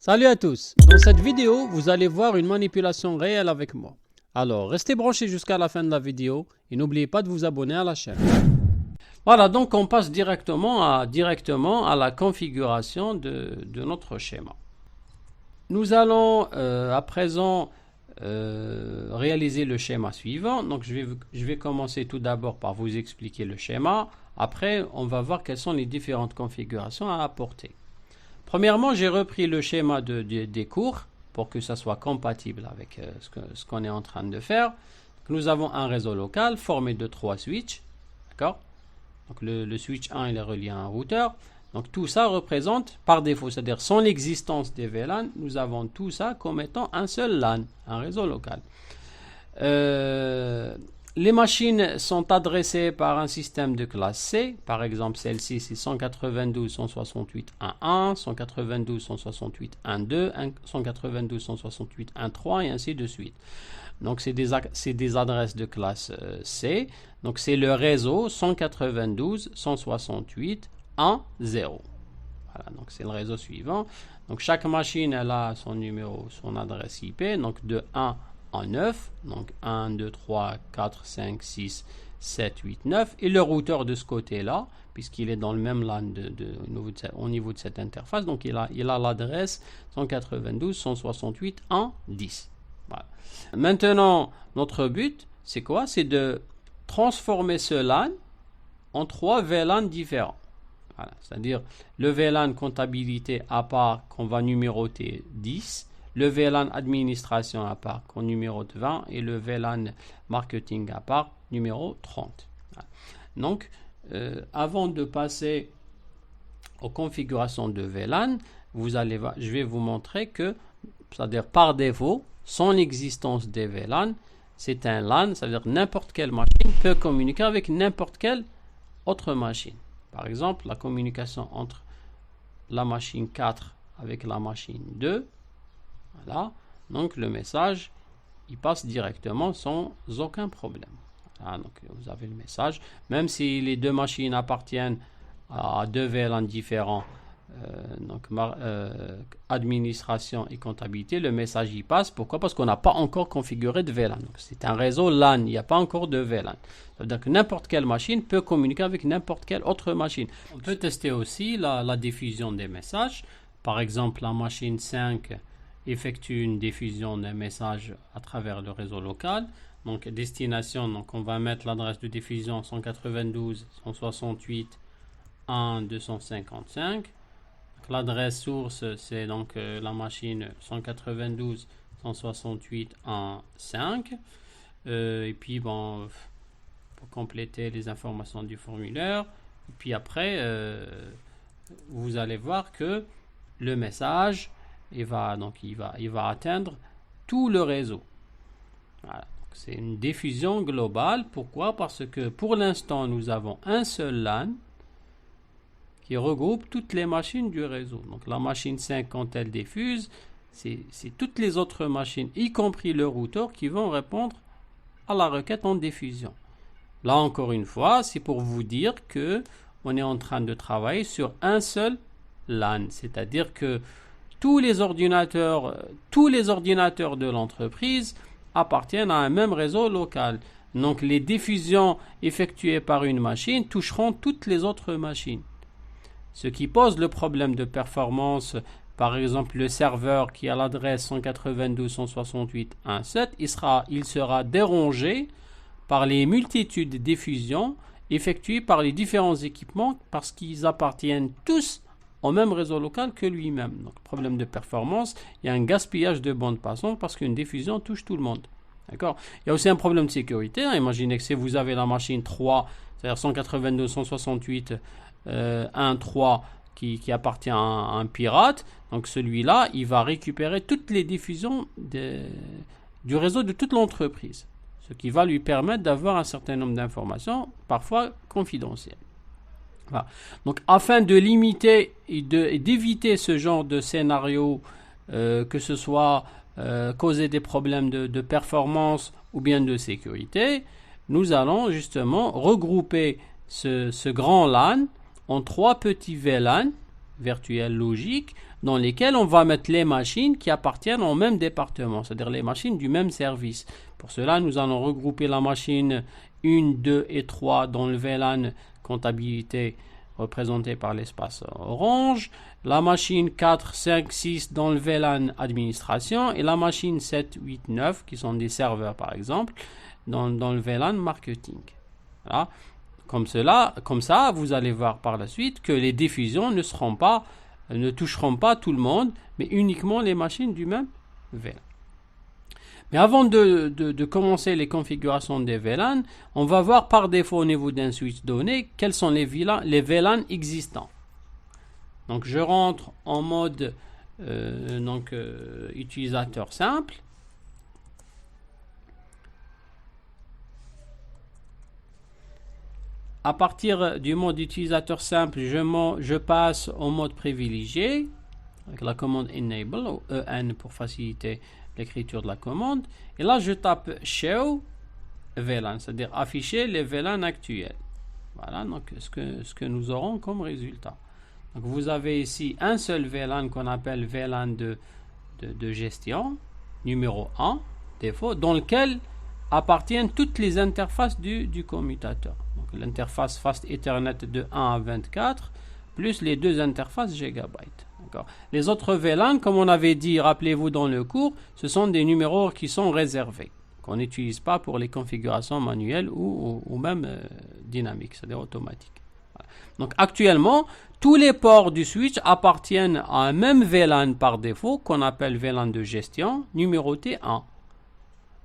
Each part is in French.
Salut à tous! Dans cette vidéo, vous allez voir une manipulation réelle avec moi. Alors, restez branchés jusqu'à la fin de la vidéo et n'oubliez pas de vous abonner à la chaîne. Voilà, donc on passe directement à la configuration de notre schéma. Nous allons à présent réaliser le schéma suivant. Donc je vais commencer tout d'abord par vous expliquer le schéma. Après, on va voir quelles sont les différentes configurations à apporter. Premièrement, j'ai repris le schéma des cours pour que ça soit compatible avec ce qu'on est en train de faire. Nous avons un réseau local formé de 3 switches. D'accord? Donc le switch 1 il est relié à un routeur. Donc tout ça représente par défaut, c'est-à-dire sans l'existence des VLAN, nous avons tout ça comme étant un seul LAN, un réseau local. Les machines sont adressées par un système de classe C. Par exemple, celle-ci, c'est 192.168.1.1, 192.168.1.2, 192.168.1.3 et ainsi de suite. Donc, c'est des adresses de classe C. Donc, c'est le réseau 192.168.1.0. Voilà, donc c'est le réseau suivant. Donc, chaque machine, elle a son numéro, son adresse IP. Donc, de 1 en 9, donc 1, 2, 3, 4, 5, 6, 7, 8, 9, et le routeur de ce côté-là, puisqu'il est dans le même LAN au niveau de cette interface, donc il a l'adresse 192.168.1.10. Voilà. Maintenant, notre but, c'est quoi? C'est de transformer ce LAN en 3 VLAN différents. Voilà. C'est-à-dire le VLAN comptabilité à part qu'on va numéroter 10, le VLAN administration à part qu'on numérote 20 et le VLAN marketing à part numéro 30. Voilà. Donc, avant de passer aux configurations de VLAN, je vais vous montrer que, c'est-à-dire par défaut, sans l'existence des VLAN, c'est un LAN, c'est-à-dire n'importe quelle machine peut communiquer avec n'importe quelle autre machine. Par exemple, la communication entre la machine 4 avec la machine 2, voilà, donc le message, il passe directement sans aucun problème. Voilà, donc vous avez le message, même si les deux machines appartiennent à deux VLAN différents, donc administration et comptabilité, le message y passe. Pourquoi? Parce qu'on n'a pas encore configuré de VLAN. C'est un réseau LAN, il n'y a pas encore de VLAN. Ça veut dire que n'importe quelle machine peut communiquer avec n'importe quelle autre machine. On peut tester aussi la diffusion des messages. Par exemple, la machine 5 effectue une diffusion d'un message à travers le réseau local. Donc destination, donc on va mettre l'adresse de diffusion 192.168.1.255. L'adresse source, c'est donc la machine 192.168.1.5. Et puis bon, pour compléter les informations du formulaire. Et puis après, vous allez voir que le message il va atteindre tout le réseau. Voilà. C'est une diffusion globale. Pourquoi? Parce que pour l'instant, nous avons un seul LAN qui regroupe toutes les machines du réseau. Donc la machine 5, quand elle diffuse, c'est toutes les autres machines, y compris le routeur, qui vont répondre à la requête en diffusion. Là, encore une fois, c'est pour vous dire que on est en train de travailler sur un seul LAN. C'est-à-dire que tous les ordinateurs de l'entreprise appartiennent à un même réseau local. Donc les diffusions effectuées par une machine toucheront toutes les autres machines. Ce qui pose le problème de performance, par exemple le serveur qui a l'adresse 192.168.1.7, il sera dérangé par les multitudes de diffusions effectuées par les différents équipements parce qu'ils appartiennent tous au même réseau local que lui-même. Donc, problème de performance, il y a un gaspillage de bande passante parce qu'une diffusion touche tout le monde. D'accord? Il y a aussi un problème de sécurité. Imaginez que si vous avez la machine 3, c'est-à-dire 192.168.1.3 qui appartient à un pirate, donc celui-là, il va récupérer toutes les diffusions du réseau de toute l'entreprise, ce qui va lui permettre d'avoir un certain nombre d'informations, parfois confidentielles. Voilà. Donc, afin de limiter et d'éviter ce genre de scénario, que ce soit causer des problèmes de performance ou bien de sécurité, nous allons justement regrouper ce grand LAN en 3 petits VLAN virtuelles logiques dans lesquelles on va mettre les machines qui appartiennent au même département, c'est-à-dire les machines du même service. Pour cela, nous allons regrouper la machine 1, 2 et 3 dans le VLAN comptabilité représentée par l'espace orange, la machine 4, 5, 6 dans le VLAN administration et la machine 7, 8, 9 qui sont des serveurs par exemple dans le VLAN marketing. Voilà. Comme ça, vous allez voir par la suite que les diffusions ne toucheront pas tout le monde, mais uniquement les machines du même VLAN. Mais avant de commencer les configurations des VLAN, on va voir par défaut au niveau d'un switch donné quels sont les VLAN existants. Donc je rentre en mode utilisateur simple. À partir du mode utilisateur simple, je passe au mode privilégié avec la commande enable ou en pour faciliter l'écriture de la commande. Et là, je tape show VLAN, c'est-à-dire afficher les VLAN actuels. Voilà donc ce que nous aurons comme résultat. Donc vous avez ici un seul VLAN qu'on appelle VLAN de gestion, numéro 1, défaut, dans lequel appartiennent toutes les interfaces du commutateur. Donc l'interface Fast Ethernet de 1 à 24, plus les deux interfaces Gigabyte. Les autres VLAN, comme on avait dit, rappelez-vous dans le cours, ce sont des numéros qui sont réservés, qu'on n'utilise pas pour les configurations manuelles ou même dynamiques, c'est-à-dire automatiques. Voilà. Donc actuellement, tous les ports du switch appartiennent à un même VLAN par défaut, qu'on appelle VLAN de gestion, numéroté 1.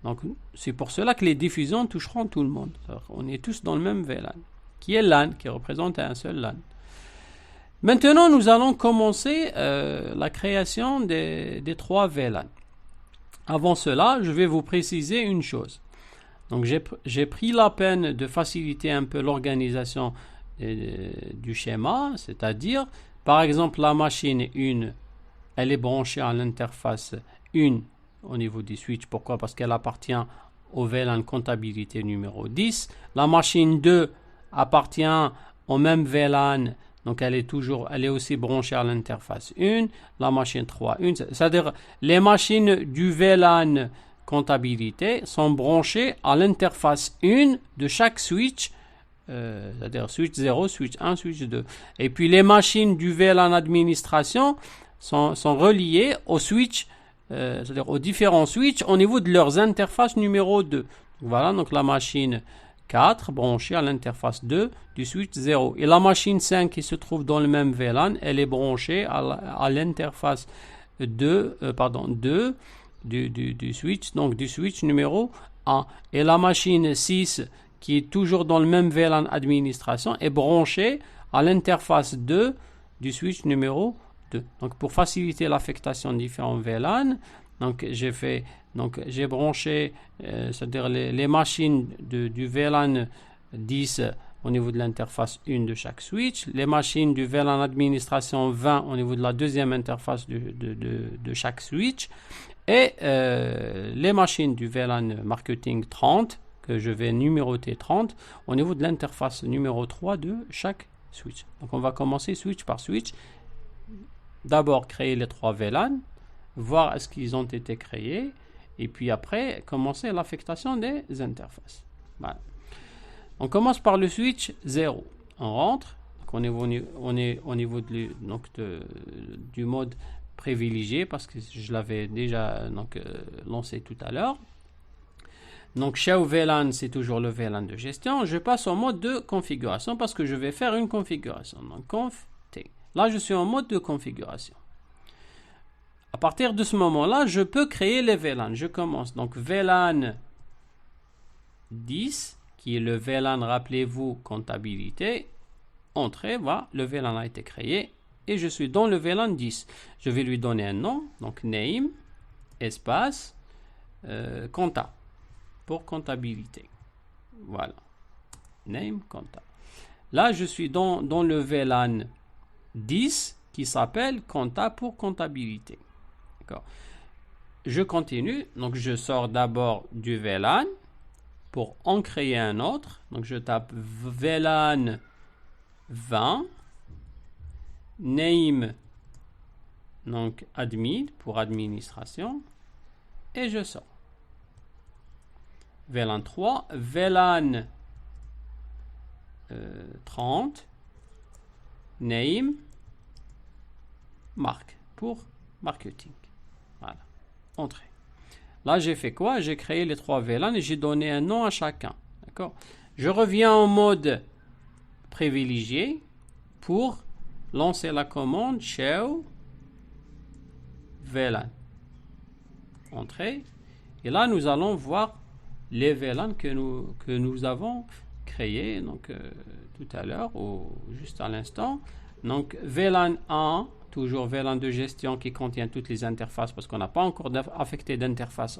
Donc c'est pour cela que les diffusions toucheront tout le monde. On est tous dans le même VLAN, qui est LAN, qui représente un seul LAN. Maintenant, nous allons commencer la création des 3 VLAN. Avant cela, je vais vous préciser une chose. Donc, j'ai pris la peine de faciliter un peu l'organisation du schéma, c'est-à-dire, par exemple, la machine 1, elle est branchée à l'interface 1 au niveau du switch. Pourquoi? Parce qu'elle appartient au VLAN comptabilité numéro 10. La machine 2 appartient au même VLAN. Donc, elle est aussi branchée à l'interface 1, la machine 3, 1. C'est-à-dire, les machines du VLAN comptabilité sont branchées à l'interface 1 de chaque switch, c'est-à-dire switch 0, switch 1, switch 2. Et puis, les machines du VLAN administration sont reliées au switch, c'est-à-dire aux différents switches au niveau de leurs interfaces numéro 2. Voilà, donc la machine 4 branchée à l'interface 2 du switch 0. Et la machine 5 qui se trouve dans le même VLAN, elle est branchée à l'interface 2 du switch, donc du switch numéro 1. Et la machine 6 qui est toujours dans le même VLAN administration est branchée à l'interface 2 du switch numéro 2. Donc pour faciliter l'affectation de différents VLAN, donc j'ai branché c'est-à-dire les machines du VLAN 10 au niveau de l'interface 1 de chaque switch, les machines du VLAN administration 20 au niveau de la deuxième interface de chaque switch, et les machines du VLAN marketing 30 que je vais numéroter 30 au niveau de l'interface numéro 3 de chaque switch. Donc on va commencer switch par switch. D'abord créer les 3 VLAN, voir est-ce qu'ils ont été créés, et puis après commencer l'affectation des interfaces. Voilà. On commence par le switch 0. On rentre, donc on est au niveau du mode privilégié parce que je l'avais déjà lancé tout à l'heure. Donc show VLAN, c'est toujours le VLAN de gestion. Je passe au mode de configuration parce que je vais faire une configuration. Donc conf t. Là, je suis en mode de configuration. À partir de ce moment-là, je peux créer les VLAN. Je commence donc VLAN 10, qui est le VLAN, rappelez-vous, comptabilité. Entrée, voilà, le VLAN a été créé. Et je suis dans le VLAN 10. Je vais lui donner un nom, donc name, espace, compta, pour comptabilité. Voilà, name, compta. Là, je suis dans le VLAN 10 qui s'appelle compta pour comptabilité. D'accord. Je continue, donc je sors d'abord du VLAN pour en créer un autre. Donc je tape VLAN 20 name, donc admin pour administration, et je sors. VLAN 3, VLAN 30, name, marque pour marketing. Voilà, entrée. Là, j'ai fait quoi? J'ai créé les 3 VLAN et j'ai donné un nom à chacun. D'accord? Je reviens en mode privilégié pour lancer la commande show VLAN. Entrée. Et là, nous allons voir les VLAN que nous avons créés donc, tout à l'heure ou juste à l'instant. Donc, VLAN 1, toujours VLAN de gestion qui contient toutes les interfaces parce qu'on n'a pas encore affecté d'interface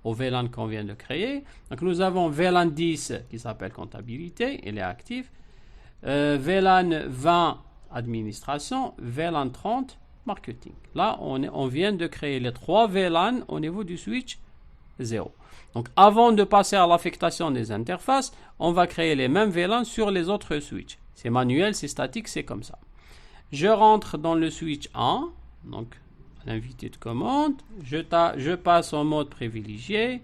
au VLAN qu'on vient de créer. Donc, nous avons VLAN 10 qui s'appelle comptabilité, il est actif. VLAN 20 administration, VLAN 30 marketing. Là, on vient de créer les 3 VLAN au niveau du switch 0. Donc, avant de passer à l'affectation des interfaces, on va créer les mêmes VLAN sur les autres switches. C'est manuel, c'est statique, c'est comme ça. Je rentre dans le switch 1, donc l'invité de commande. Je passe en mode privilégié.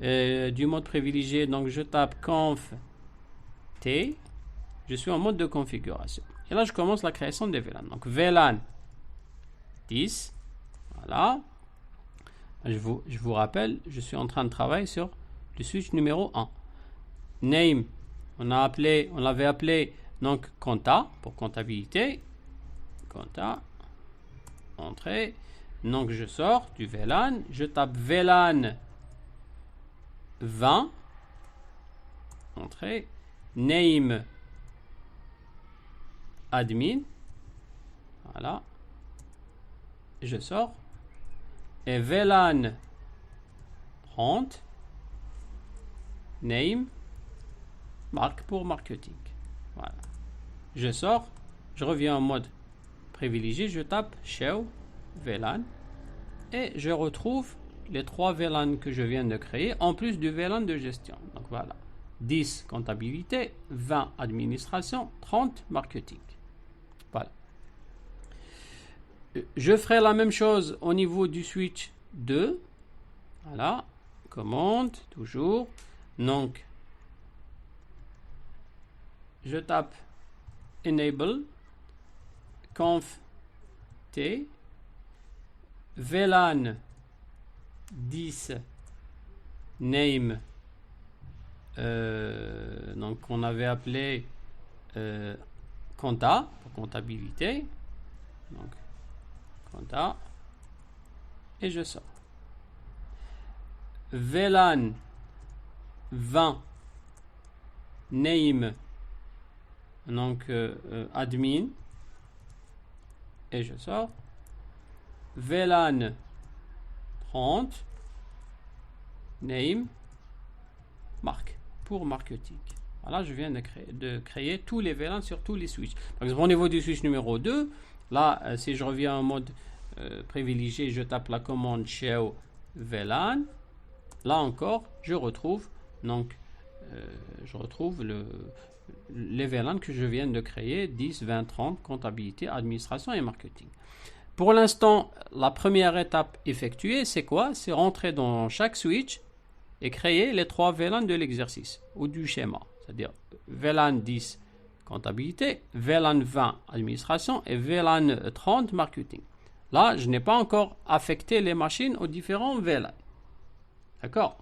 Du mode privilégié, donc je tape conf T. Je suis en mode de configuration. Et là, je commence la création des VLAN. Donc, VLAN 10. Voilà. Je vous rappelle, je suis en train de travailler sur le switch numéro 1. Name, on l'avait appelé donc compta pour comptabilité. Compta. Entrée. Donc, je sors du VLAN. Je tape VLAN 20. Entrée. Name admin. Voilà. Je sors. Et VLAN 30. Name. Marque pour marketing. Voilà. Je sors. Je reviens en mode privilégié. Je tape show VLAN. Et je retrouve les 3 VLAN que je viens de créer en plus du VLAN de gestion. Donc voilà. 10 comptabilité, 20 administration, 30 marketing. Voilà. Je ferai la même chose au niveau du switch 2. Voilà. Commande, toujours. Donc, je tape enable, conf T, VLAN 10, name, donc on avait appelé compta, pour comptabilité. Donc, compta. Et je sors. VLAN 20 name, donc admin. Et je sors. VLAN 30 name marque pour marketing. Voilà, je viens de créer tous les VLAN sur tous les switches. Par exemple, au niveau du switch numéro 2, là, si je reviens en mode privilégié, je tape la commande show VLAN. Là encore, je retrouve les VLAN que je viens de créer, 10, 20, 30, comptabilité, administration et marketing. Pour l'instant, la première étape effectuée, c'est quoi? C'est rentrer dans chaque switch et créer les 3 VLAN de l'exercice ou du schéma. C'est-à-dire VLAN 10 comptabilité, VLAN 20 administration et VLAN 30 marketing. Là, je n'ai pas encore affecté les machines aux différents VLAN. D'accord?